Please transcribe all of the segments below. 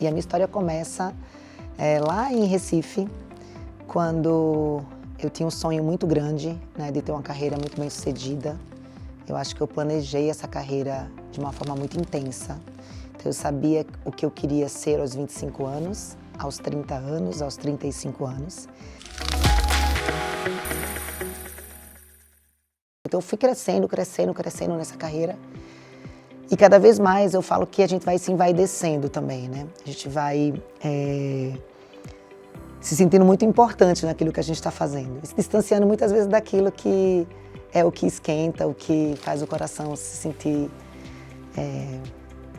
E a minha história começa lá em Recife, quando eu tinha um sonho muito grande, né, de ter uma carreira muito bem sucedida. Eu acho que eu planejei essa carreira de uma forma muito intensa. Então, eu sabia o que eu queria ser aos 25 anos, aos 30 anos, aos 35 anos. Então, eu fui crescendo nessa carreira. E cada vez mais eu falo que a gente vai se envaidecendo também, né? A gente vai se sentindo muito importante naquilo que a gente está fazendo. Se distanciando muitas vezes daquilo que é o que esquenta, o que faz o coração se sentir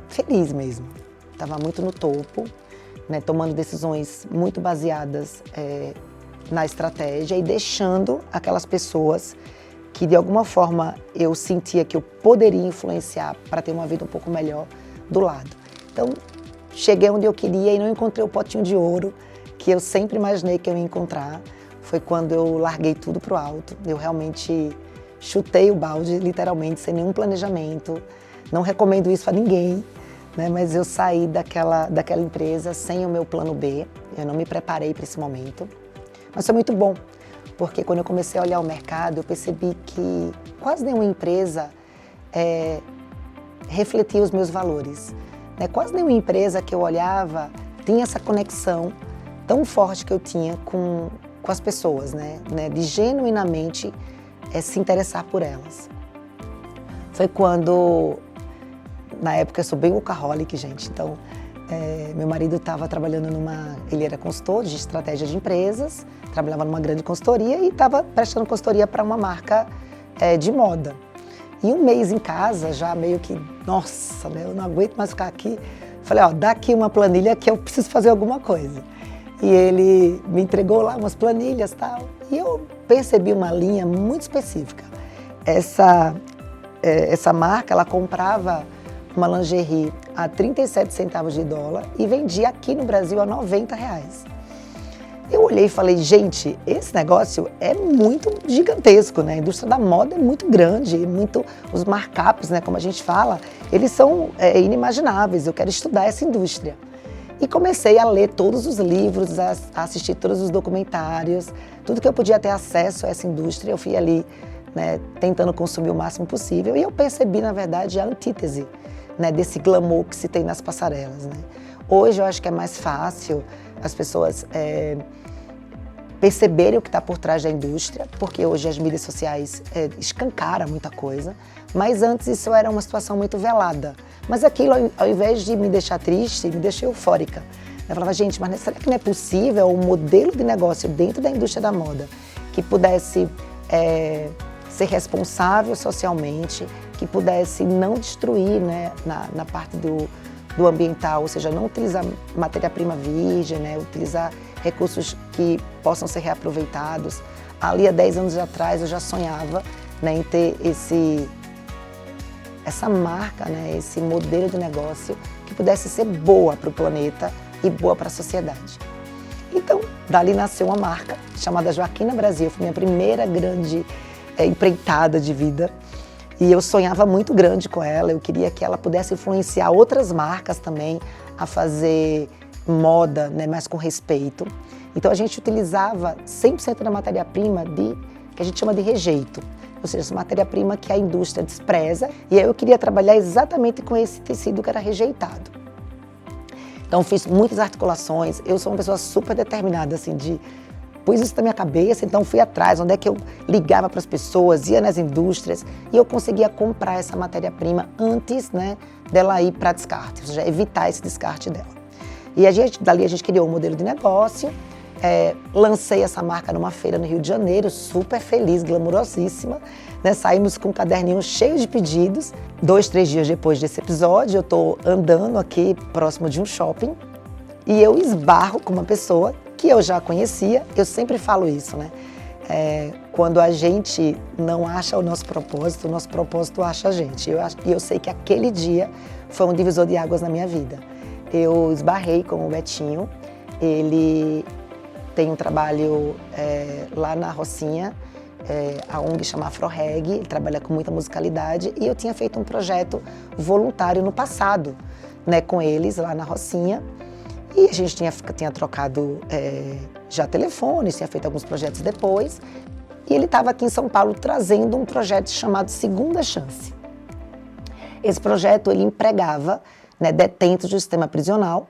feliz mesmo. Estava muito no topo, né? Tomando decisões muito baseadas na estratégia e deixando aquelas pessoas que de alguma forma eu sentia que eu poderia influenciar para ter uma vida um pouco melhor do lado. Então, cheguei onde eu queria e não encontrei o potinho de ouro que eu sempre imaginei que eu ia encontrar. Foi quando eu larguei tudo pro alto. Eu realmente chutei o balde, literalmente, sem nenhum planejamento. Não recomendo isso a ninguém, né? Mas eu saí daquela empresa sem o meu plano B. Eu não me preparei para esse momento. Mas foi muito bom. Porque quando eu comecei a olhar o mercado, eu percebi que quase nenhuma empresa refletia os meus valores. Né? Quase nenhuma empresa que eu olhava tinha essa conexão tão forte que eu tinha com as pessoas, né? De genuinamente se interessar por elas. Foi quando, na época eu sou bem workaholic, gente, então meu marido estava trabalhando ele era consultor de estratégia de empresas, trabalhava numa grande consultoria e estava prestando consultoria para uma marca de moda. E um mês em casa, já meio que, nossa, né, eu não aguento mais ficar aqui. Falei, dá aqui uma planilha que eu preciso fazer alguma coisa. E ele me entregou lá umas planilhas e tal. E eu percebi uma linha muito específica. Essa marca, ela comprava uma lingerie a 37 centavos de dólar e vendia aqui no Brasil a R$90. Eu olhei e falei, gente, esse negócio é muito gigantesco, né? A indústria da moda é muito grande, os markups, né, como a gente fala, eles são inimagináveis. Eu quero estudar essa indústria. E comecei a ler todos os livros, a assistir todos os documentários, tudo que eu podia ter acesso a essa indústria, eu fui ali, né, tentando consumir o máximo possível. E eu percebi, na verdade, a antítese, né, desse glamour que se tem nas passarelas, né? Hoje eu acho que é mais fácil as pessoas perceberem o que está por trás da indústria, porque hoje as mídias sociais escancaram muita coisa, mas antes isso era uma situação muito velada. Mas aquilo, ao invés de me deixar triste, me deixou eufórica. Eu falava, gente, mas será que não é possível um modelo de negócio dentro da indústria da moda que pudesse ser responsável socialmente, que pudesse não destruir, né, na parte do ambiental, ou seja, não utilizar matéria-prima virgem, né, utilizar recursos que possam ser reaproveitados. Ali há 10 anos atrás eu já sonhava, né, em ter essa marca, né, esse modelo de negócio que pudesse ser boa para o planeta e boa para a sociedade. Então, dali nasceu uma marca chamada Joaquina Brasil, foi minha primeira grande empreitada de vida. E eu sonhava muito grande com ela, eu queria que ela pudesse influenciar outras marcas também a fazer moda, né, mas com respeito. Então a gente utilizava 100% da matéria-prima que a gente chama de rejeito, ou seja, essa matéria-prima que a indústria despreza, e aí eu queria trabalhar exatamente com esse tecido que era rejeitado. Então fiz muitas articulações, eu sou uma pessoa super determinada, assim, pus isso na minha cabeça, então fui atrás, onde é que eu ligava para as pessoas, ia nas indústrias e eu conseguia comprar essa matéria-prima antes, né, dela ir para descarte, ou seja, evitar esse descarte dela. E dali a gente criou um modelo de negócio, lancei essa marca numa feira no Rio de Janeiro, super feliz, glamurosíssima, né, saímos com um caderninho cheio de pedidos. 2, 3 dias depois desse episódio, eu estou andando aqui próximo de um shopping e eu esbarro com uma pessoa que eu já conhecia. Eu sempre falo isso, né? Quando a gente não acha o nosso propósito acha a gente. E eu sei que aquele dia foi um divisor de águas na minha vida. Eu esbarrei com o Betinho, ele tem um trabalho lá na Rocinha, a ONG chama AfroReg, ele trabalha com muita musicalidade, e eu tinha feito um projeto voluntário no passado, né, com eles lá na Rocinha. E a gente tinha trocado já telefones, tinha feito alguns projetos depois. E ele estava aqui em São Paulo trazendo um projeto chamado Segunda Chance. Esse projeto ele empregava, né, detentos do sistema prisional,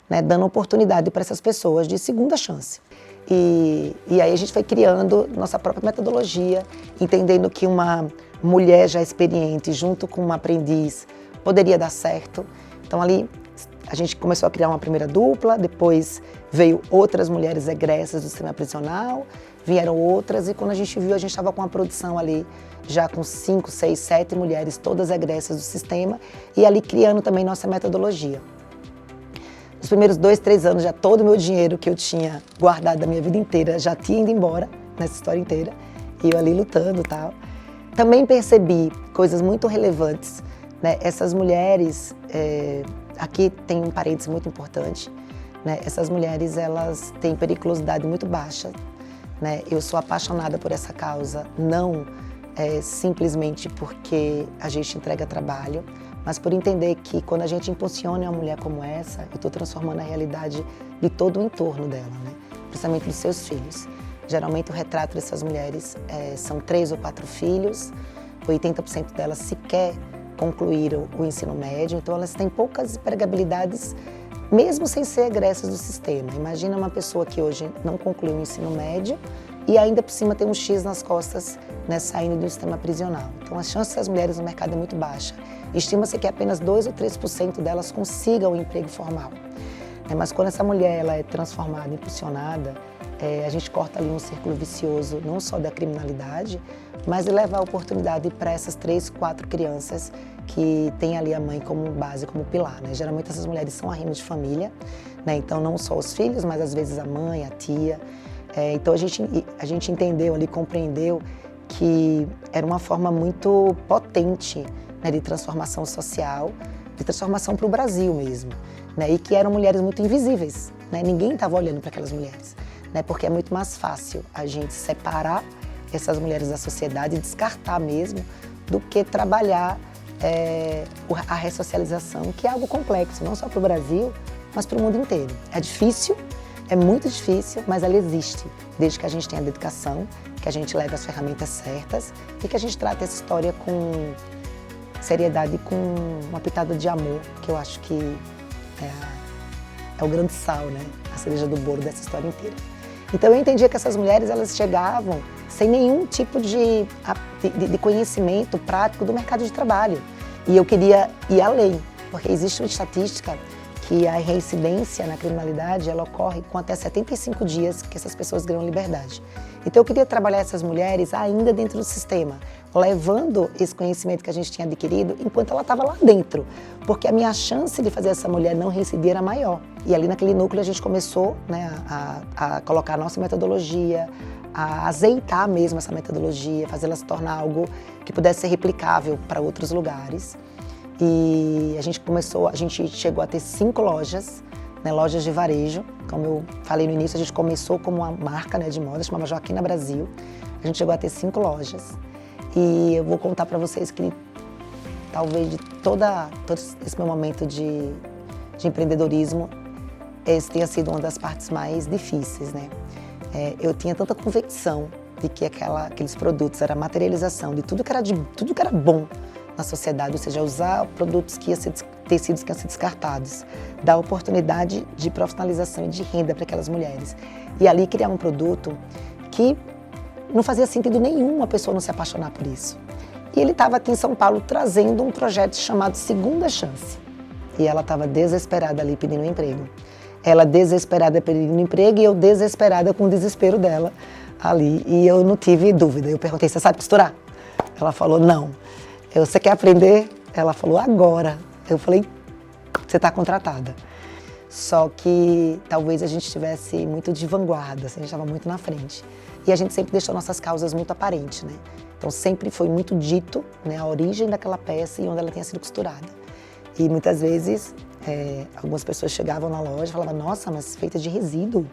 né, dando oportunidade para essas pessoas de segunda chance. E aí a gente foi criando nossa própria metodologia, entendendo que uma mulher já experiente junto com uma aprendiz poderia dar certo. Então ali a gente começou a criar uma primeira dupla, depois veio outras mulheres egressas do sistema prisional, vieram outras, e quando a gente viu, a gente estava com uma produção ali já com 5, 6, 7 mulheres, todas egressas do sistema, e ali criando também nossa metodologia. Nos primeiros 2, 3 anos, já todo o meu dinheiro que eu tinha guardado da minha vida inteira já tinha ido embora, nessa história inteira, e eu ali lutando e tal. Também percebi coisas muito relevantes, né? Essas mulheres, aqui tem um parênteses muito importante, né? Essas mulheres, elas têm periculosidade muito baixa, né? Eu sou apaixonada por essa causa, não simplesmente porque a gente entrega trabalho, mas por entender que quando a gente impulsiona uma mulher como essa, eu estou transformando a realidade de todo o entorno dela, né? Principalmente dos seus filhos. Geralmente o retrato dessas mulheres são 3 ou 4 filhos, 80% delas sequer concluíram o ensino médio, então elas têm poucas empregabilidades, mesmo sem ser egressas do sistema. Imagina uma pessoa que hoje não concluiu o ensino médio e ainda por cima tem um X nas costas, né, saindo do sistema prisional. Então a chance dessas mulheres no mercado é muito baixa. Estima-se que apenas 2 ou 3% delas consigam um emprego formal. Mas quando essa mulher ela é transformada, impulsionada, a gente corta ali um círculo vicioso, não só da criminalidade, mas de levar a oportunidade para essas 3, 4 crianças que têm ali a mãe como base, como pilar, né? Geralmente essas mulheres são arrimo de família, né? Então não só os filhos, mas às vezes a mãe, a tia. Então a gente entendeu ali, compreendeu que era uma forma muito potente, né, de transformação social, de transformação para o Brasil mesmo, né? E que eram mulheres muito invisíveis, né? Ninguém estava olhando para aquelas mulheres, né? Porque é muito mais fácil a gente separar essas mulheres da sociedade e descartar mesmo, do que trabalhar a ressocialização, que é algo complexo, não só para o Brasil, mas para o mundo inteiro. É difícil, é muito difícil, mas ela existe, desde que a gente tenha dedicação, que a gente leve as ferramentas certas e que a gente trate essa história com seriedade, com uma pitada de amor, que eu acho que é o grande sal, né? A cereja do bolo dessa história inteira. Então eu entendia que essas mulheres, elas chegavam sem nenhum tipo de conhecimento prático do mercado de trabalho. E eu queria ir além, porque existe uma estatística que a reincidência na criminalidade, ela ocorre com até 75 dias que essas pessoas ganham liberdade. Então eu queria trabalhar essas mulheres ainda dentro do sistema, levando esse conhecimento que a gente tinha adquirido enquanto ela estava lá dentro, porque a minha chance de fazer essa mulher não reincidir era maior. E ali naquele núcleo a gente começou, né, a colocar a nossa metodologia, a azeitar mesmo essa metodologia, fazê-la se tornar algo que pudesse ser replicável para outros lugares. E a gente chegou a ter 5 lojas, né, lojas de varejo. Como eu falei no início, a gente começou como uma marca, né, de moda, chamava Joaquina Brasil. A gente chegou a ter 5 lojas. E eu vou contar para vocês que talvez de todo esse meu momento de empreendedorismo, esse tenha sido uma das partes mais difíceis, né? Eu tinha tanta convicção de que aqueles produtos era a materialização de tudo que era bom na sociedade, ou seja, usar produtos tecidos que iam ser descartados, dar oportunidade de profissionalização e de renda para aquelas mulheres. E ali criar um produto que não fazia sentido nenhum uma pessoa não se apaixonar por isso. E ele estava aqui em São Paulo trazendo um projeto chamado Segunda Chance. E ela estava desesperada ali pedindo um emprego. Ela desesperada pedindo emprego e eu desesperada com o desespero dela ali. E eu não tive dúvida. Eu perguntei, você sabe costurar? Ela falou, não. Você quer aprender? Ela falou, agora. Eu falei, você está contratada. Só que talvez a gente estivesse muito de vanguarda, assim, a gente estava muito na frente. E a gente sempre deixou nossas causas muito aparentes, né? Então sempre foi muito dito, né, a origem daquela peça e onde ela tinha sido costurada. E muitas vezes algumas pessoas chegavam na loja e falavam, nossa, mas feita de resíduo,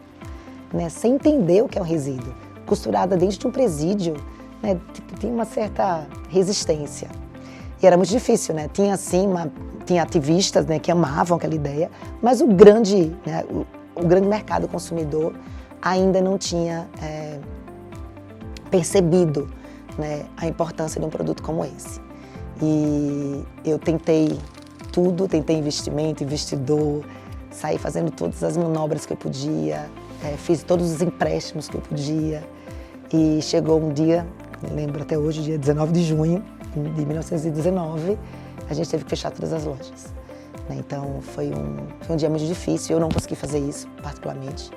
né? Sem entender o que é um resíduo. Costurada dentro de um presídio, né? Tipo, tem uma certa resistência. E era muito difícil, né? Tinha, assim, tinha ativistas, né, que amavam aquela ideia, mas o grande, né, o grande mercado consumidor ainda não tinha percebido, né, a importância de um produto como esse. E eu tentei tudo, tentei investimento, investidor, saí fazendo todas as manobras que eu podia, fiz todos os empréstimos que eu podia. E chegou um dia, me lembro até hoje, dia 19 de junho de 1919, a gente teve que fechar todas as lojas. Então foi um dia muito difícil, eu não consegui fazer isso, particularmente.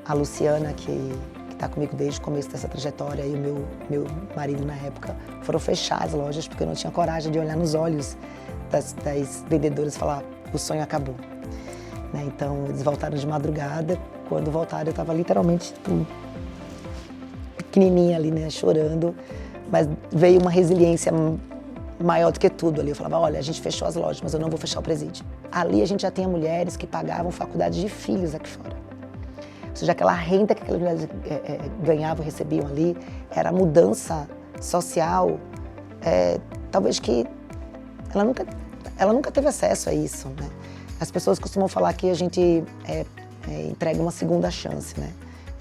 A Luciana, que está comigo desde o começo dessa trajetória, e o meu marido na época, foram fechar as lojas porque eu não tinha coragem de olhar nos olhos das vendedoras e falar: o sonho acabou. Então eles voltaram de madrugada, quando voltaram eu estava literalmente pequenininha ali, né, chorando, mas veio uma resiliência maior do que tudo ali. Eu falava: olha, a gente fechou as lojas, mas eu não vou fechar o presídio. Ali a gente já tinha mulheres que pagavam faculdade de filhos aqui fora. Ou seja, aquela renda que aquelas mulheres ganhavam, recebiam ali, era a mudança social, talvez que ela nunca teve acesso a isso, né? As pessoas costumam falar que a gente entrega uma segunda chance, né?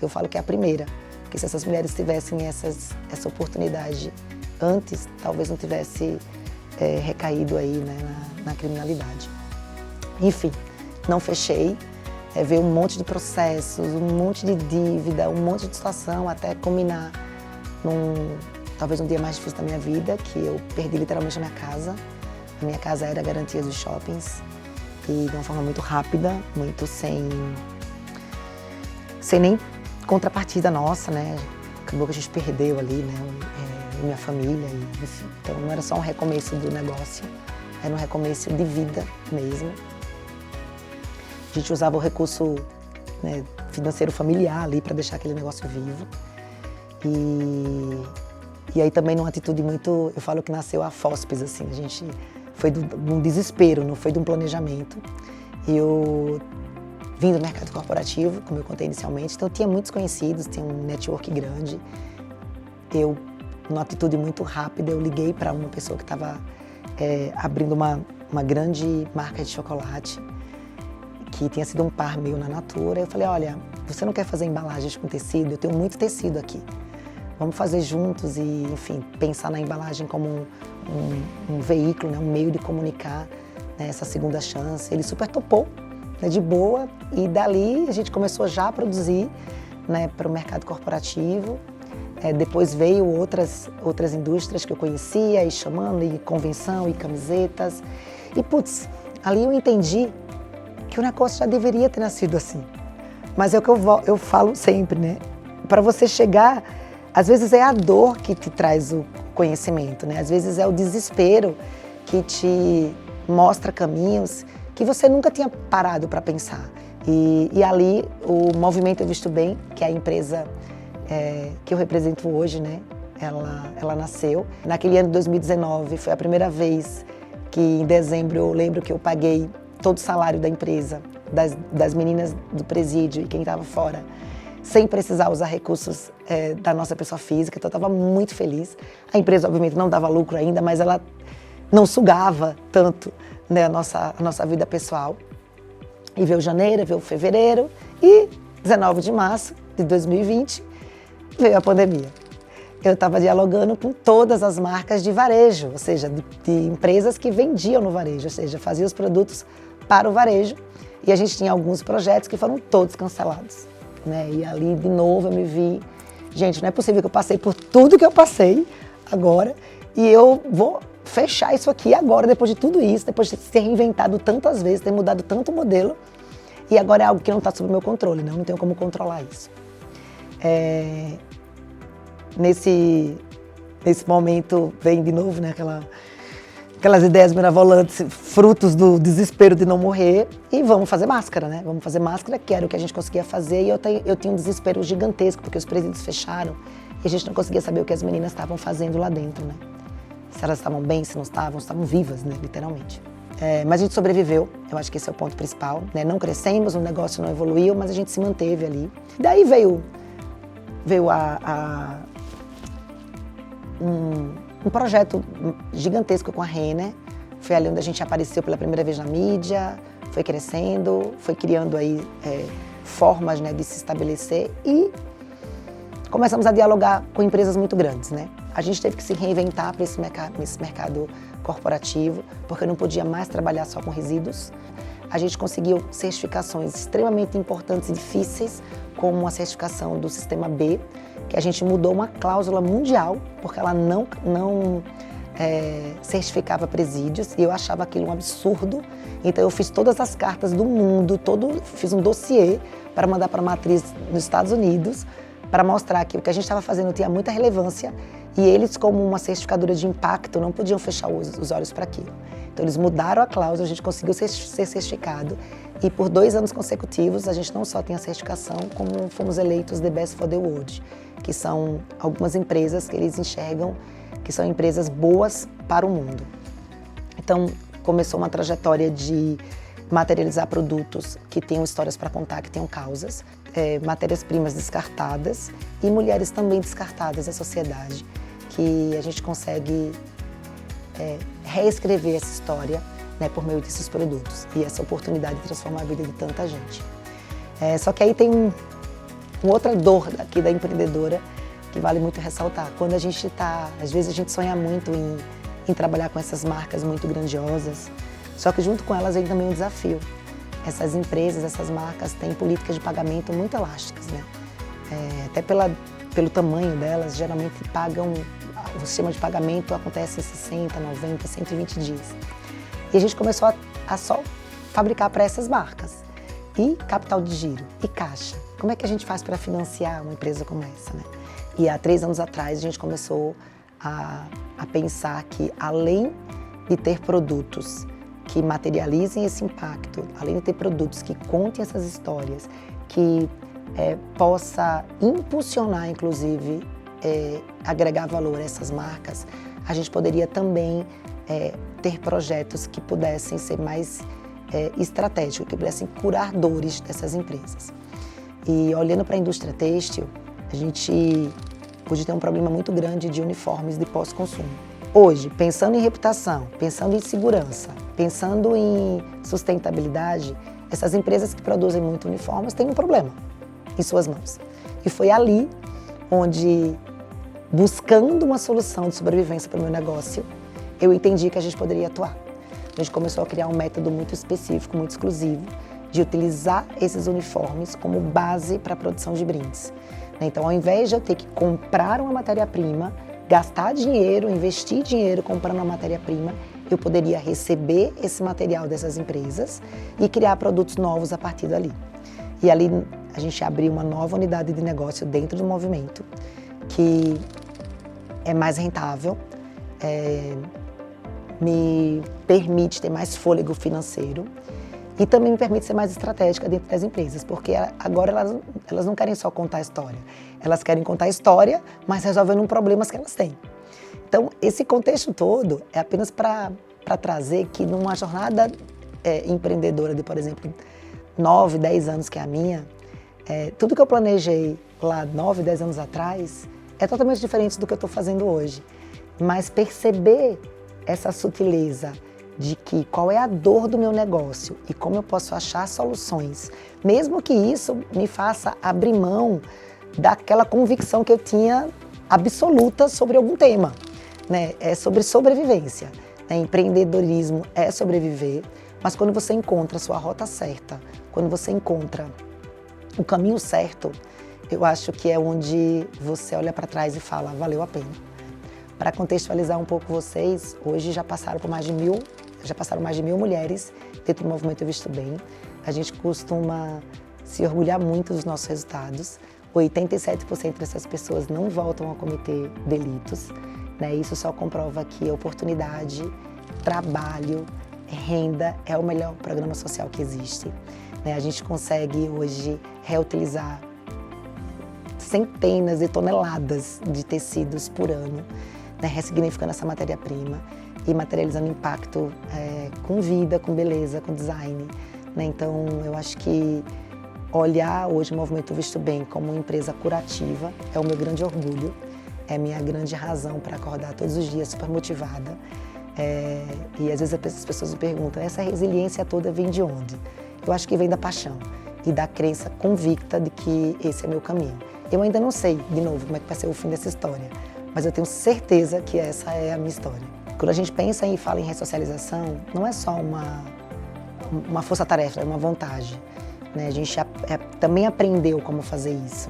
Eu falo que é a primeira, porque se essas mulheres tivessem essa oportunidade antes, talvez não tivesse recaído aí, né, na criminalidade. Enfim, não fechei, veio um monte de processos, um monte de dívida, um monte de situação, até culminar talvez um dia mais difícil da minha vida, que eu perdi literalmente a minha casa. A minha casa era a garantia dos shoppings, e de uma forma muito rápida, muito sem nem contrapartida nossa, né? Acabou que a gente perdeu ali, né? Minha família, enfim. Então não era só um recomeço do negócio, era um recomeço de vida mesmo. A gente usava o recurso, né, financeiro familiar ali para deixar aquele negócio vivo. E aí também numa atitude muito, eu falo que nasceu a Fospes, assim, a gente foi de um desespero, não foi de um planejamento. Eu vim do mercado corporativo, como eu contei inicialmente, então eu tinha muitos conhecidos, tinha um network grande. Eu, numa atitude muito rápida, eu liguei para uma pessoa que estava abrindo uma grande marca de chocolate, que tinha sido um par meu na Natura. Eu falei: olha, você não quer fazer embalagens com tecido? Eu tenho muito tecido aqui. Vamos fazer juntos e, enfim, pensar na embalagem como um veículo, né, um meio de comunicar, né, essa segunda chance. Ele super topou, né, de boa, e dali a gente começou já a produzir, né, para o mercado corporativo. Depois veio outras indústrias que eu conhecia, e chamando, e convenção, e camisetas. E, putz, ali eu entendi que o negócio já deveria ter nascido assim. Mas é o que eu falo sempre, né? Para você chegar, às vezes é a dor que te traz o conhecimento, né? Às vezes é o desespero que te mostra caminhos que você nunca tinha parado para pensar. E ali o Movimento Eu Visto Bem, que é a empresa que eu represento hoje, né? Ela nasceu. Naquele ano de 2019 foi a primeira vez que em dezembro eu lembro que eu paguei todo o salário da empresa, das meninas do presídio e quem estava fora, sem precisar usar recursos da nossa pessoa física, então eu estava muito feliz. A empresa, obviamente, não dava lucro ainda, mas ela não sugava tanto, né, a nossa vida pessoal. E veio janeiro, veio fevereiro e 19 de março de 2020 veio a pandemia. Eu estava dialogando com todas as marcas de varejo, ou seja, de empresas que vendiam no varejo, ou seja, faziam os produtos para o varejo, e a gente tinha alguns projetos que foram todos cancelados, né? E ali, de novo, eu me vi, gente, não é possível que eu passei por tudo que eu passei agora, e eu vou fechar isso aqui agora, depois de tudo isso, depois de ter reinventado tantas vezes, ter mudado tanto o modelo, e agora é algo que não está sob o meu controle, né? Eu não tenho como controlar isso. Nesse momento vem de novo, né, aquelas ideias mirabolantes, frutos do desespero de não morrer, e vamos fazer máscara, né? Vamos fazer máscara, que era o que a gente conseguia fazer, e eu tinha um desespero gigantesco, porque os presídios fecharam e a gente não conseguia saber o que as meninas estavam fazendo lá dentro, né? Se elas estavam bem, se não estavam vivas, né, literalmente. Mas a gente sobreviveu, eu acho que esse é o ponto principal, né? Não crescemos, o negócio não evoluiu, mas a gente se manteve ali. Daí veio um um projeto gigantesco com a Renner. Foi ali onde a gente apareceu pela primeira vez na mídia, foi crescendo, foi criando aí formas, né, de se estabelecer e começamos a dialogar com empresas muito grandes, né? A gente teve que se reinventar para esse mercado corporativo, porque não podia mais trabalhar só com resíduos. A gente conseguiu certificações extremamente importantes e difíceis, como a certificação do Sistema B, que a gente mudou uma cláusula mundial, porque ela não certificava presídios, e eu achava aquilo um absurdo. Então eu fiz todas as cartas do mundo, fiz um dossiê para mandar para a matriz nos Estados Unidos, para mostrar que o que a gente estava fazendo tinha muita relevância e eles, como uma certificadora de impacto, não podiam fechar os olhos para aquilo. Então eles mudaram a cláusula, a gente conseguiu ser certificado e por 2 anos consecutivos a gente não só tem a certificação, como fomos eleitos The Best for the World, que são algumas empresas que eles enxergam que são empresas boas para o mundo. Então começou uma trajetória de materializar produtos que tenham histórias para contar, que tenham causas, matérias-primas descartadas e mulheres também descartadas da sociedade, que a gente consegue reescrever essa história, né, por meio desses produtos e essa oportunidade de transformar a vida de tanta gente. Só que aí tem uma outra dor aqui da empreendedora que vale muito ressaltar. Quando a gente às vezes a gente sonha muito em trabalhar com essas marcas muito grandiosas, só que junto com elas vem também um desafio. Essas empresas, essas marcas têm políticas de pagamento muito elásticas, né? Até pelo tamanho delas, geralmente o sistema de pagamento acontece em 60, 90, 120 dias. E a gente começou a só fabricar para essas marcas. E capital de giro, e caixa. Como é que a gente faz para financiar uma empresa como essa, né? E há 3 anos atrás a gente começou a pensar que, além de ter produtos que materializem esse impacto, além de ter produtos que contem essas histórias, que possa impulsionar, inclusive, agregar valor a essas marcas, a gente poderia também ter projetos que pudessem ser mais estratégicos, que pudessem curar dores dessas empresas. E olhando para a indústria têxtil, a gente hoje tem um problema muito grande de uniformes de pós-consumo. Hoje, pensando em reputação, pensando em segurança, pensando em sustentabilidade, essas empresas que produzem muito uniformes têm um problema em suas mãos. E foi ali onde, buscando uma solução de sobrevivência para o meu negócio, eu entendi que a gente poderia atuar. A gente começou a criar um método muito específico, muito exclusivo, de utilizar esses uniformes como base para a produção de brindes. Então, ao invés de eu ter que comprar uma matéria-prima, gastar dinheiro, investir dinheiro comprando uma matéria-prima, eu poderia receber esse material dessas empresas e criar produtos novos a partir dali. E ali a gente abriu uma nova unidade de negócio dentro do movimento, que é mais rentável, me permite ter mais fôlego financeiro e também me permite ser mais estratégica dentro das empresas, porque agora elas não querem só contar a história, elas querem contar a história, mas resolvendo um problema que elas têm. Então, esse contexto todo é apenas para trazer que numa jornada empreendedora de, por exemplo, 9, 10 anos que é a minha, tudo que eu planejei lá 9, 10 anos atrás é totalmente diferente do que eu estou fazendo hoje. Mas perceber essa sutileza de que qual é a dor do meu negócio e como eu posso achar soluções, mesmo que isso me faça abrir mão daquela convicção que eu tinha absoluta sobre algum tema, né? É sobre sobrevivência, né? Empreendedorismo é sobreviver, mas quando você encontra a sua rota certa, quando você encontra o caminho certo, eu acho que é onde você olha para trás e fala, valeu a pena. Para contextualizar um pouco vocês, hoje já passaram mais de 1.000 mulheres dentro do movimento Eu Visto Bem. A gente costuma se orgulhar muito dos nossos resultados. 87% dessas pessoas não voltam a cometer delitos, né? Isso só comprova que oportunidade, trabalho, renda é o melhor programa social que existe, né? A gente consegue hoje reutilizar centenas de toneladas de tecidos por ano, né? Ressignificando essa matéria-prima e materializando impacto com vida, com beleza, com design, né? Então, eu acho que olhar hoje o Movimento Visto Bem como uma empresa curativa é o meu grande orgulho. é minha grande razão para acordar todos os dias super motivada. E às vezes as pessoas me perguntam, essa resiliência toda vem de onde? Eu acho que vem da paixão e da crença convicta de que esse é meu caminho. Eu ainda não sei, de novo, como é que vai ser o fim dessa história, mas eu tenho certeza que essa é a minha história. Quando a gente pensa e fala em ressocialização, não é só uma força-tarefa, é uma vontade. Né? A gente também aprendeu como fazer isso.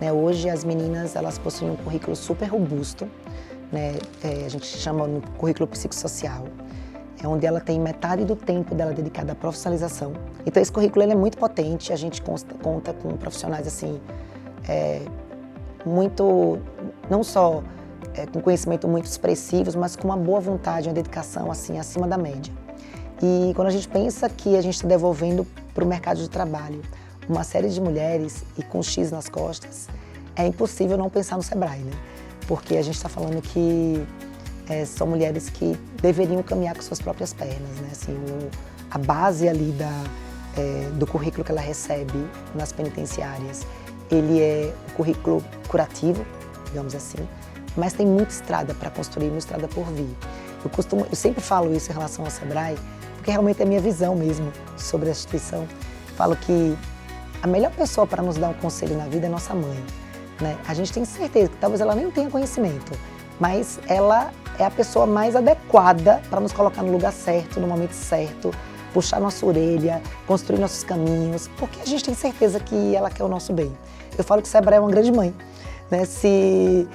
Né? Hoje as meninas elas possuem um currículo super robusto, né? A gente chama no currículo psicossocial, onde ela tem metade do tempo dela dedicado à profissionalização. Então esse currículo ele é muito potente, a gente conta com profissionais assim, muito, não só com conhecimento muito expressivos, mas com uma boa vontade, uma dedicação assim acima da média. E quando a gente pensa que a gente está devolvendo para o mercado de trabalho uma série de mulheres e com X nas costas, é impossível não pensar no Sebrae, né? Porque a gente está falando que são mulheres que deveriam caminhar com suas próprias pernas, né? Assim, a base ali do currículo que ela recebe nas penitenciárias, ele é um currículo curativo, digamos assim, mas tem muita estrada para construir, muita estrada por vir. Eu sempre falo isso em relação ao Sebrae, porque realmente é a minha visão mesmo sobre a instituição. Falo que a melhor pessoa para nos dar um conselho na vida é nossa mãe. Né? A gente tem certeza que talvez ela nem tenha conhecimento, mas ela é a pessoa mais adequada para nos colocar no lugar certo, no momento certo, puxar nossa orelha, construir nossos caminhos, porque a gente tem certeza que ela quer o nosso bem. Eu falo que o Sebrae é uma grande mãe. Né? Se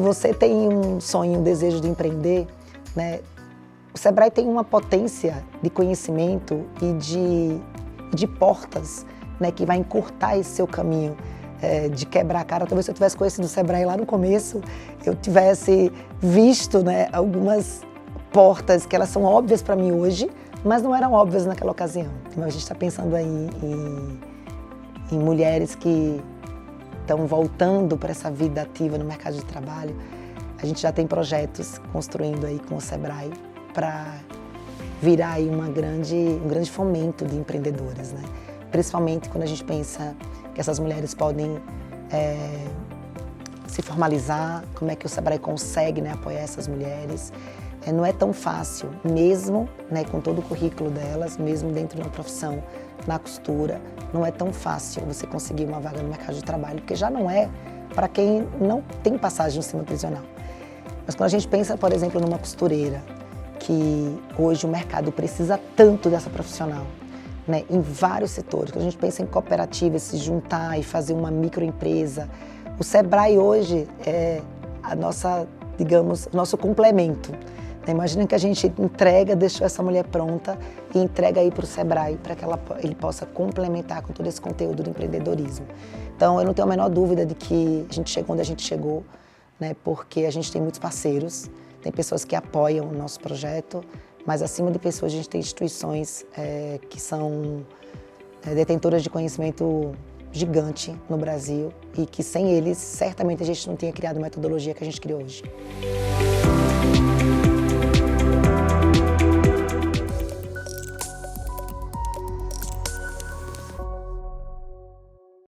você tem um sonho, um desejo de empreender, né? O Sebrae tem uma potência de conhecimento e de portas, né? Que vai encurtar esse seu caminho de quebrar a cara. Talvez se eu tivesse conhecido o Sebrae lá no começo, eu tivesse visto, né, algumas portas que elas são óbvias para mim hoje, mas não eram óbvias naquela ocasião. Então a gente está pensando aí em mulheres que estão voltando para essa vida ativa no mercado de trabalho. A gente já tem projetos construindo aí com o Sebrae para virar aí um grande fomento de empreendedoras, né? Principalmente quando a gente pensa que essas mulheres podem se formalizar, como é que o Sebrae consegue, né, apoiar essas mulheres. Não é tão fácil, mesmo, né, com todo o currículo delas, mesmo dentro de uma profissão, na costura, não é tão fácil você conseguir uma vaga no mercado de trabalho, porque já não é para quem não tem passagem no sistema prisional. Mas quando a gente pensa, por exemplo, numa costureira, que hoje o mercado precisa tanto dessa profissional, né, em vários setores, quando a gente pensa em cooperativas, se juntar e fazer uma microempresa, o Sebrae hoje é a nossa, digamos, nosso complemento. Imagina que a gente deixou essa mulher pronta e entrega aí para o Sebrae para que ele possa complementar com todo esse conteúdo do empreendedorismo. Então, eu não tenho a menor dúvida de que a gente chegou onde a gente chegou, né, porque a gente tem muitos parceiros, tem pessoas que apoiam o nosso projeto, mas acima de pessoas a gente tem instituições que são detentoras de conhecimento gigante no Brasil e que sem eles, certamente a gente não tinha criado a metodologia que a gente criou hoje.